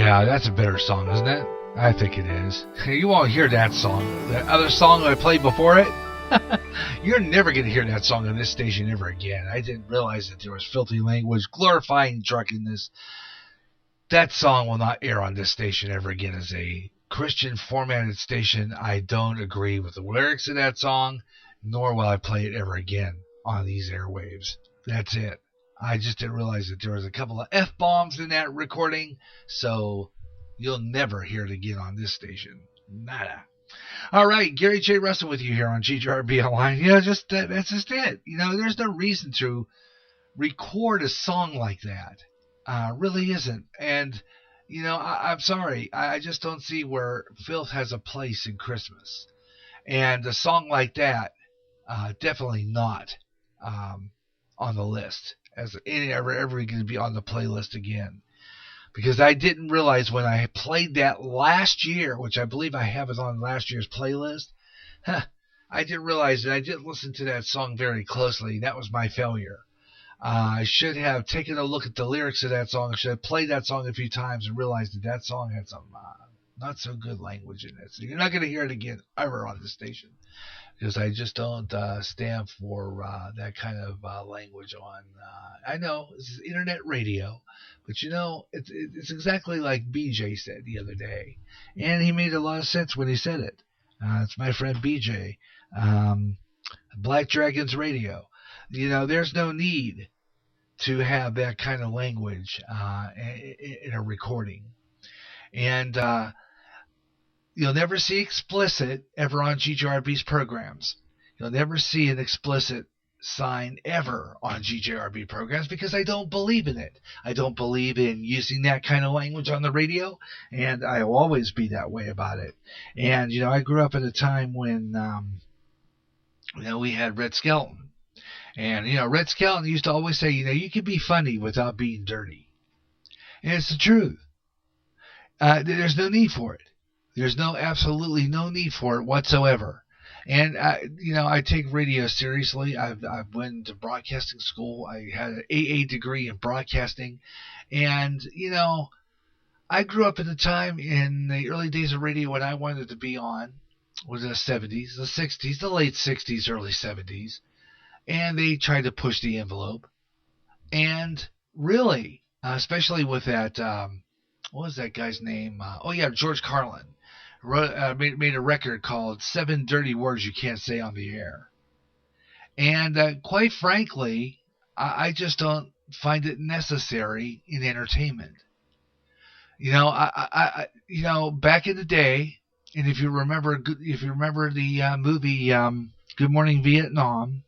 Yeah, that's a better song, isn't it? I think it is. You won't hear that song. That other song I played before it, you're never going to hear that song on this station ever again. I didn't realize that there was filthy language, glorifying drunkenness. That song will not air on this station ever again as a Christian formatted station. I don't agree with the lyrics of that song, nor will I play it ever again on these airwaves. That's it. I just didn't realize that there was a couple of F-bombs in that recording, so you'll never hear it again on this station. Nada. All right, Gary J. Russell with you here on GJRB Online. That's just it. There's no reason to record a song like that. Really isn't. And, I'm sorry. I just don't see where filth has a place in Christmas. And a song like that, definitely not on the list. As ever going to be on the playlist again. Because I didn't realize when I played that last year, which I believe I have it on last year's playlist, I didn't realize that I didn't listen to that song very closely. That was my failure. I should have taken a look at the lyrics of that song. I should have played that song a few times and realized that song had some not so good language in it. So you're not going to hear it again ever on the station. Because I just don't stand for that kind of language on. I know this is internet radio, but it's exactly like BJ said the other day, and he made a lot of sense when he said it. It's my friend BJ, Black Dragons Radio. There's no need to have that kind of language in a recording, and you'll never see explicit ever on GJRB's programs. You'll never see an explicit sign ever on GJRB programs because I don't believe in it. I don't believe in using that kind of language on the radio, and I will always be that way about it. And, I grew up at a time when, we had Red Skelton. And, Red Skelton used to always say, you can be funny without being dirty. And it's the truth. There's no need for it. There's absolutely no need for it whatsoever. And, I take radio seriously. I went to broadcasting school. I had an AA degree in broadcasting. And, I grew up at a time in the early days of radio when I wanted to be on was the 70s, the 60s, the late 60s, early 70s. And they tried to push the envelope. And really, especially with that, what was that guy's name? George Carlin. Made a record called 7 Dirty Words You Can't Say on the Air. And quite frankly, I just don't find it necessary in entertainment. Back in the day, and if you remember the movie Good Morning Vietnam,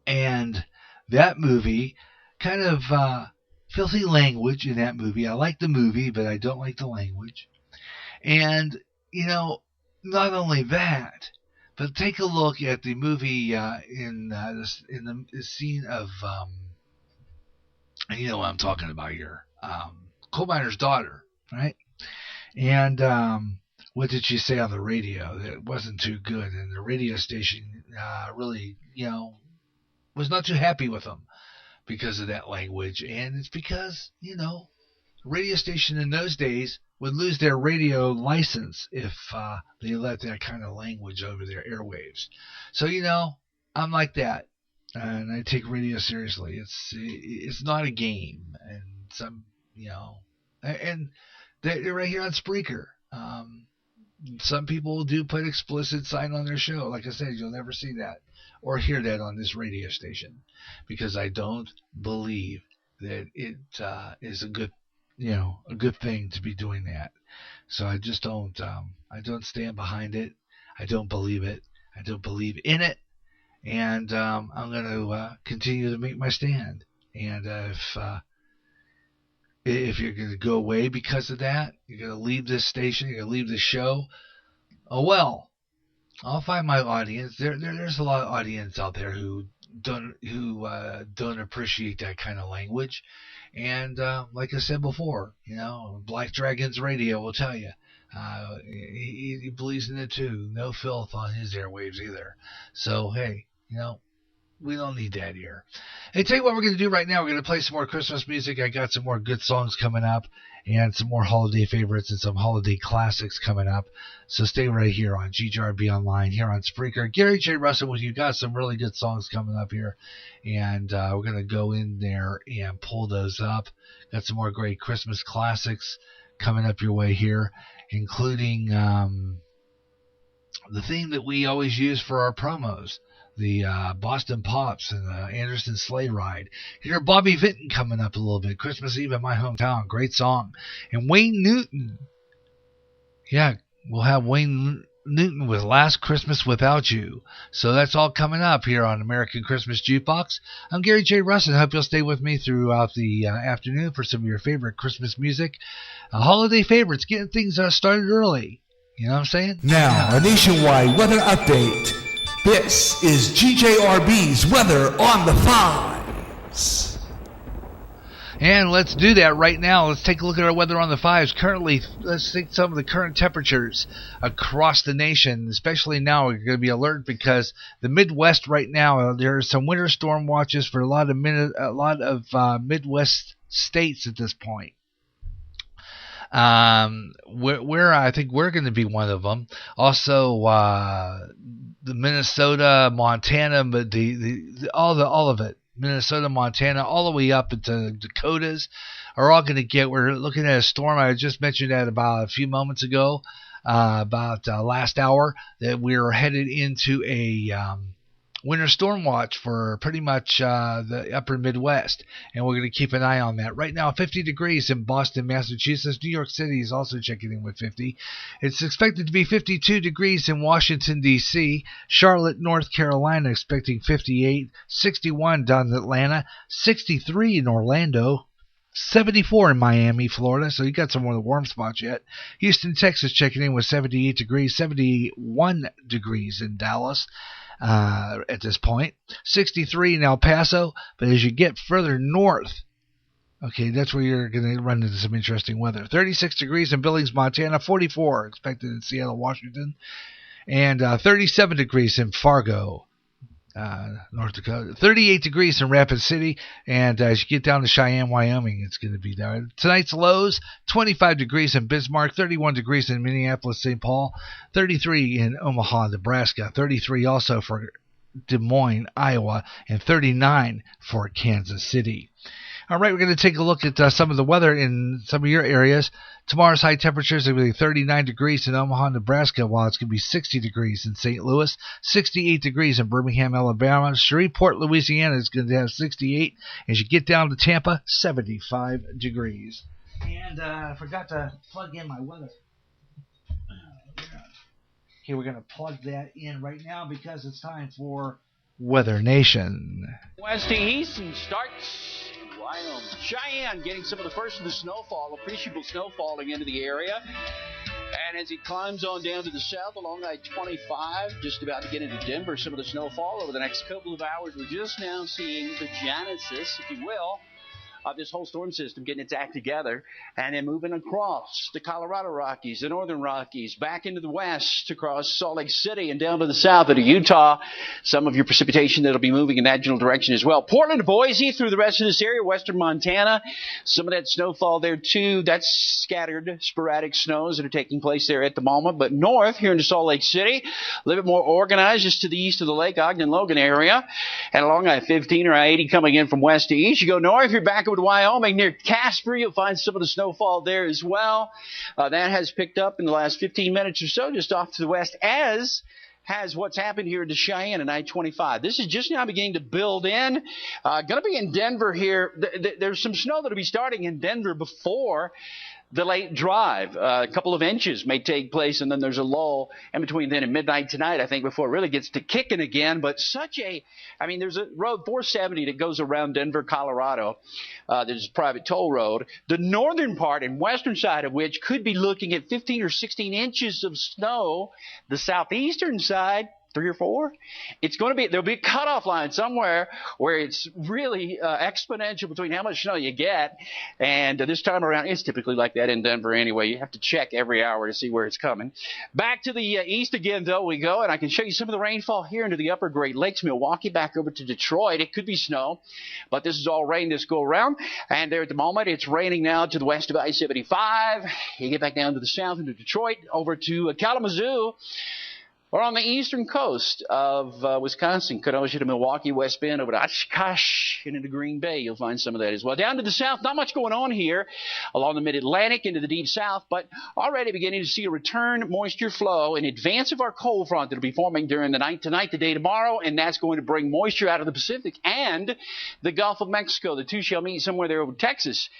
and that movie, kind of filthy language in that movie. I like the movie, but I don't like the language. And, not only that, but take a look at the movie in the scene of, you know what I'm talking about here, Coal Miner's Daughter, right? And what did she say on the radio that wasn't too good? And the radio station really, was not too happy with them because of that language. And it's because, the radio station in those days would lose their radio license if they let that kind of language over their airwaves. So, I'm like that. And I take radio seriously. It's not a game. And and they're right here on Spreaker. Some people do put explicit sign on their show. Like I said, you'll never see that or hear that on this radio station because I don't believe that it is a good thing to be doing that. So I just don't. I don't stand behind it. I don't believe it. I don't believe in it. And I'm going to continue to make my stand. And if you're going to go away because of that, you're going to leave this station, you're going to leave this show, oh well, I'll find my audience. There's a lot of audience out there who don't appreciate that kind of language. And like I said before, Black Dragons Radio will tell you. He believes in it too. No filth on his airwaves either. So, hey, We don't need that here. Hey, tell you what we're going to do right now. We're going to play some more Christmas music. I got some more good songs coming up and some more holiday favorites and some holiday classics coming up. So stay right here on GJRB Online, here on Spreaker. Gary J. Russell with you. Got some really good songs coming up here. And we're going to go in there and pull those up. Got some more great Christmas classics coming up your way here, including the theme that we always use for our promos. The Boston Pops and the Anderson Sleigh Ride. Hear Bobby Vinton coming up a little bit. Christmas Eve in my hometown. Great song. And Wayne Newton. Yeah, we'll have Wayne Newton with Last Christmas Without You. So that's all coming up here on American Christmas Jukebox. I'm Gary J. Russin. Hope you'll stay with me throughout the afternoon for some of your favorite Christmas music. Holiday favorites. Getting things started early. You know what I'm saying? Now, a nationwide weather update. This is GJRB's Weather on the Fives. And let's do that right now. Let's take a look at our weather on the fives. Currently, let's take some of the current temperatures across the nation. Especially now, we're going to be alert because the Midwest right now, there are some winter storm watches for a lot of Midwest states at this point. Where I think we're going to be one of them. Also, the Minnesota, Montana, but all of it, Minnesota, Montana, all the way up into Dakotas, are all going to get. We're looking at a storm. I just mentioned that about a few moments ago, about last hour, that we're headed into a winter storm watch for pretty much the upper Midwest, and we're going to keep an eye on that. Right now, 50 degrees in Boston, Massachusetts. New York City is also checking in with 50. It's expected to be 52 degrees in Washington, D.C. Charlotte, North Carolina, expecting 58. 61 down in Atlanta. 63 in Orlando. 74 in Miami, Florida, so you got some more of the warm spots yet. Houston, Texas, checking in with 78 degrees. 71 degrees in Dallas. At this point, 63 in El Paso, but as you get further north, okay, that's where you're going to run into some interesting weather. 36 degrees in Billings, Montana, 44 expected in Seattle, Washington, and 37 degrees in Fargo, North Dakota, 38 degrees in Rapid City, and as you get down to Cheyenne, Wyoming, it's going to be there. Tonight's lows, 25 degrees in Bismarck, 31 degrees in Minneapolis, St. Paul, 33 in Omaha, Nebraska, 33 also for Des Moines, Iowa, and 39 for Kansas City. All right, we're going to take a look at some of the weather in some of your areas. Tomorrow's high temperatures are going to be 39 degrees in Omaha, Nebraska, while it's going to be 60 degrees in St. Louis, 68 degrees in Birmingham, Alabama. Shreveport, Louisiana is going to have 68. As you get down to Tampa, 75 degrees. And I forgot to plug in my weather. Okay, we're going to plug that in right now because it's time for Weather Nation. West to east and starts Wyoming. Cheyenne getting some of the first of the snowfall, appreciable snow falling into the area. And as it climbs on down to the south along I-25, just about to get into Denver, some of the snowfall over the next couple of hours. We're just now seeing the genesis, if you will, of this whole storm system getting its act together and then moving across the Colorado Rockies, the Northern Rockies, back into the west across Salt Lake City and down to the south into Utah. Some of your precipitation that'll be moving in that general direction as well. Portland to Boise through the rest of this area, western Montana. Some of that snowfall there too. That's scattered, sporadic snows that are taking place there at the moment. But north here into Salt Lake City, a little bit more organized just to the east of the Lake Ogden-Logan area. And along I-15 or I-80 coming in from west to east. You go north, you're back over to Wyoming near Casper. You'll find some of the snowfall there as well. That has picked up in the last 15 minutes or so just off to the west, as has what's happened here to Cheyenne and I-25. This is just now beginning to build in. Going to be in Denver here. There's some snow that will be starting in Denver before the late drive. A couple of inches may take place, and then there's a lull in between then and midnight tonight, I think, before it really gets to kicking again. But there's a road 470 that goes around Denver, Colorado. There's a private toll road. The northern part and western side of which could be looking at 15 or 16 inches of snow. The southeastern side 3 or 4. It's going to be, there'll be a cutoff line somewhere where it's really exponential between how much snow you get. And this time around, it's typically like that in Denver anyway. You have to check every hour to see where it's coming. Back to the east again, though, we go. And I can show you some of the rainfall here into the upper Great Lakes, Milwaukee, back over to Detroit. It could be snow, but this is all rain this go around. And there at the moment, it's raining now to the west of I-75. You get back down to the south into Detroit, over to Kalamazoo. Or on the eastern coast of Wisconsin, Kenosha to Milwaukee, West Bend, over to Oshkosh, and into Green Bay. You'll find some of that as well. Down to the south, not much going on here along the mid-Atlantic into the deep south, but already beginning to see a return moisture flow in advance of our cold front that will be forming during the night tonight, today, tomorrow, and that's going to bring moisture out of the Pacific and the Gulf of Mexico. The two shall meet somewhere there over Texas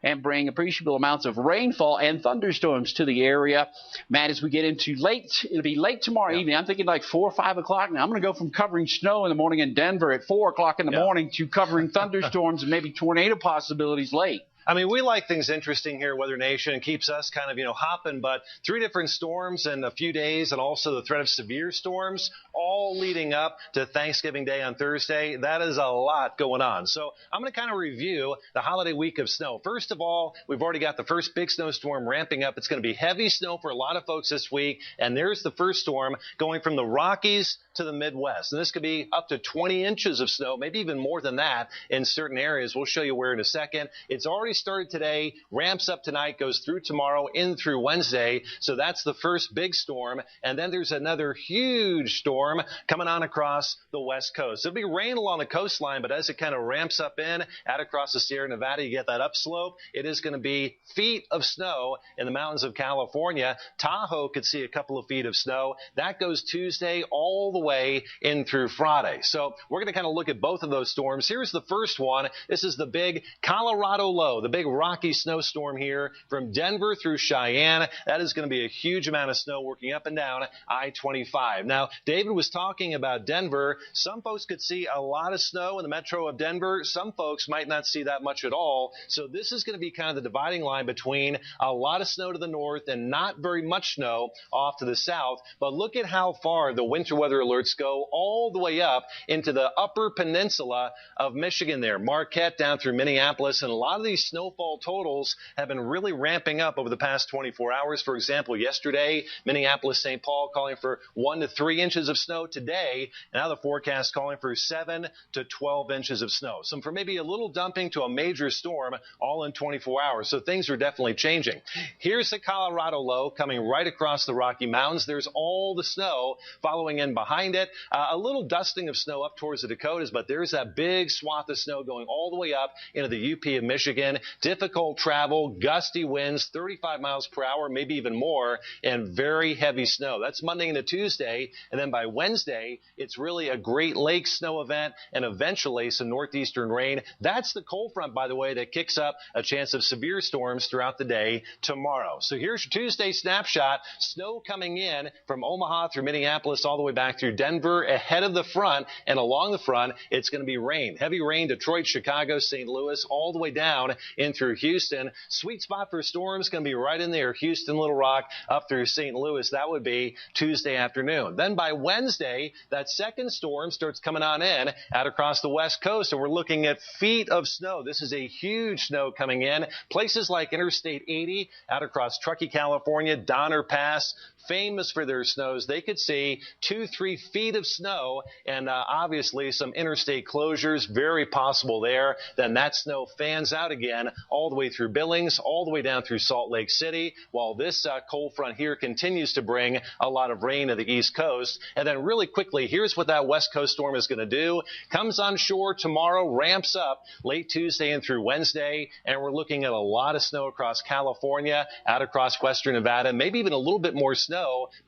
and bring appreciable amounts of rainfall and thunderstorms to the area. Matt, as we get into it'll be late tomorrow evening. I'm thinking like 4 or 5 o'clock now. I'm going to go from covering snow in the morning in Denver at 4 o'clock in the morning to covering thunderstorms and maybe tornado possibilities late. I mean, we like things interesting here, Weather Nation. It keeps us kind of, hopping. But 3 different storms in a few days, and also the threat of severe storms, all leading up to Thanksgiving Day on Thursday. That is a lot going on. So I'm going to kind of review the holiday week of snow. First of all, we've already got the first big snowstorm ramping up. It's going to be heavy snow for a lot of folks this week. And there's the first storm going from the Rockies to the Midwest. And this could be up to 20 inches of snow, maybe even more than that in certain areas. We'll show you where in a second. It's already started today, ramps up tonight, goes through tomorrow, in through Wednesday. So that's the first big storm. And then there's another huge storm coming on across the west coast. It'll be rain along the coastline, but as it kind of ramps up out across the Sierra Nevada, you get that upslope. It is going to be feet of snow in the mountains of California. Tahoe could see a couple of feet of snow. That goes Tuesday all the way in through Friday. So we're going to kind of look at both of those storms. Here's the first one. This is the big Colorado low, the big rocky snowstorm here from Denver through Cheyenne. That is going to be a huge amount of snow working up and down I-25. Now, David was talking about Denver. Some folks could see a lot of snow in the metro of Denver. Some folks might not see that much at all. So this is going to be kind of the dividing line between a lot of snow to the north and not very much snow off to the south. But look at how far the winter weather alerts go all the way up into the upper peninsula of Michigan there. Marquette down through Minneapolis, and a lot of these snowfall totals have been really ramping up over the past 24 hours. For example, yesterday, Minneapolis, St. Paul calling for 1 to 3 inches of snow. Today, now the forecast calling for 7 to 12 inches of snow. So from maybe a little dumping to a major storm all in 24 hours. So things are definitely changing. Here's the Colorado low coming right across the Rocky Mountains. There's all the snow following in behind it. A little dusting of snow up towards the Dakotas, but there's that big swath of snow going all the way up into the UP of Michigan. Difficult travel, gusty winds, 35 miles per hour, maybe even more, and very heavy snow. That's Monday into Tuesday, and then by Wednesday, it's really a Great Lakes snow event and eventually some northeastern rain. That's the cold front, by the way, that kicks up a chance of severe storms throughout the day tomorrow. So here's your Tuesday snapshot. Snow coming in from Omaha through Minneapolis all the way back through Denver ahead of the front, and along the front, it's going to be rain. Heavy rain, Detroit, Chicago, St. Louis, all the way down in through Houston. Sweet spot for storms going to be right in there. Houston, Little Rock, up through St. Louis. That would be Tuesday afternoon. Then by Wednesday, that second storm starts coming on in out across the west coast, and we're looking at feet of snow. This is a huge snow coming in. Places like Interstate 80 out across Truckee, California, Donner Pass, famous for their snows. They could see 2-3 feet of snow, and obviously some interstate closures, very possible there. Then that snow fans out again all the way through Billings, all the way down through Salt Lake City, while this cold front here continues to bring a lot of rain to the East Coast. And then really quickly, here's what that West Coast storm is going to do. Comes on shore tomorrow, ramps up late Tuesday and through Wednesday, and we're looking at a lot of snow across California, out across western Nevada, maybe even a little bit more snow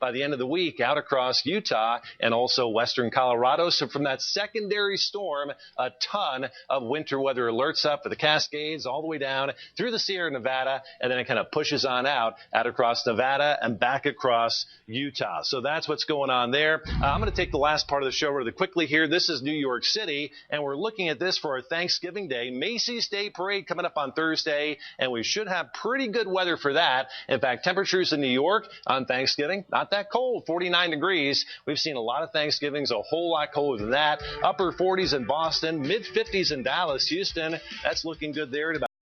by the end of the week out across Utah and also western Colorado. So from that secondary storm, a ton of winter weather alerts up for the Cascades all the the way down through the Sierra Nevada, and then it kind of pushes on out across Nevada and back across Utah. So that's what's going on there. I'm going to take the last part of the show really quickly here. This is New York City, and we're looking at this for our Thanksgiving Day. Macy's Day Parade coming up on Thursday, and we should have pretty good weather for that. In fact, temperatures in New York on Thanksgiving, not that cold, 49 degrees. We've seen a lot of Thanksgivings a whole lot colder than that. Upper 40s in Boston, mid 50s in Dallas. Houston, that's looking good there at about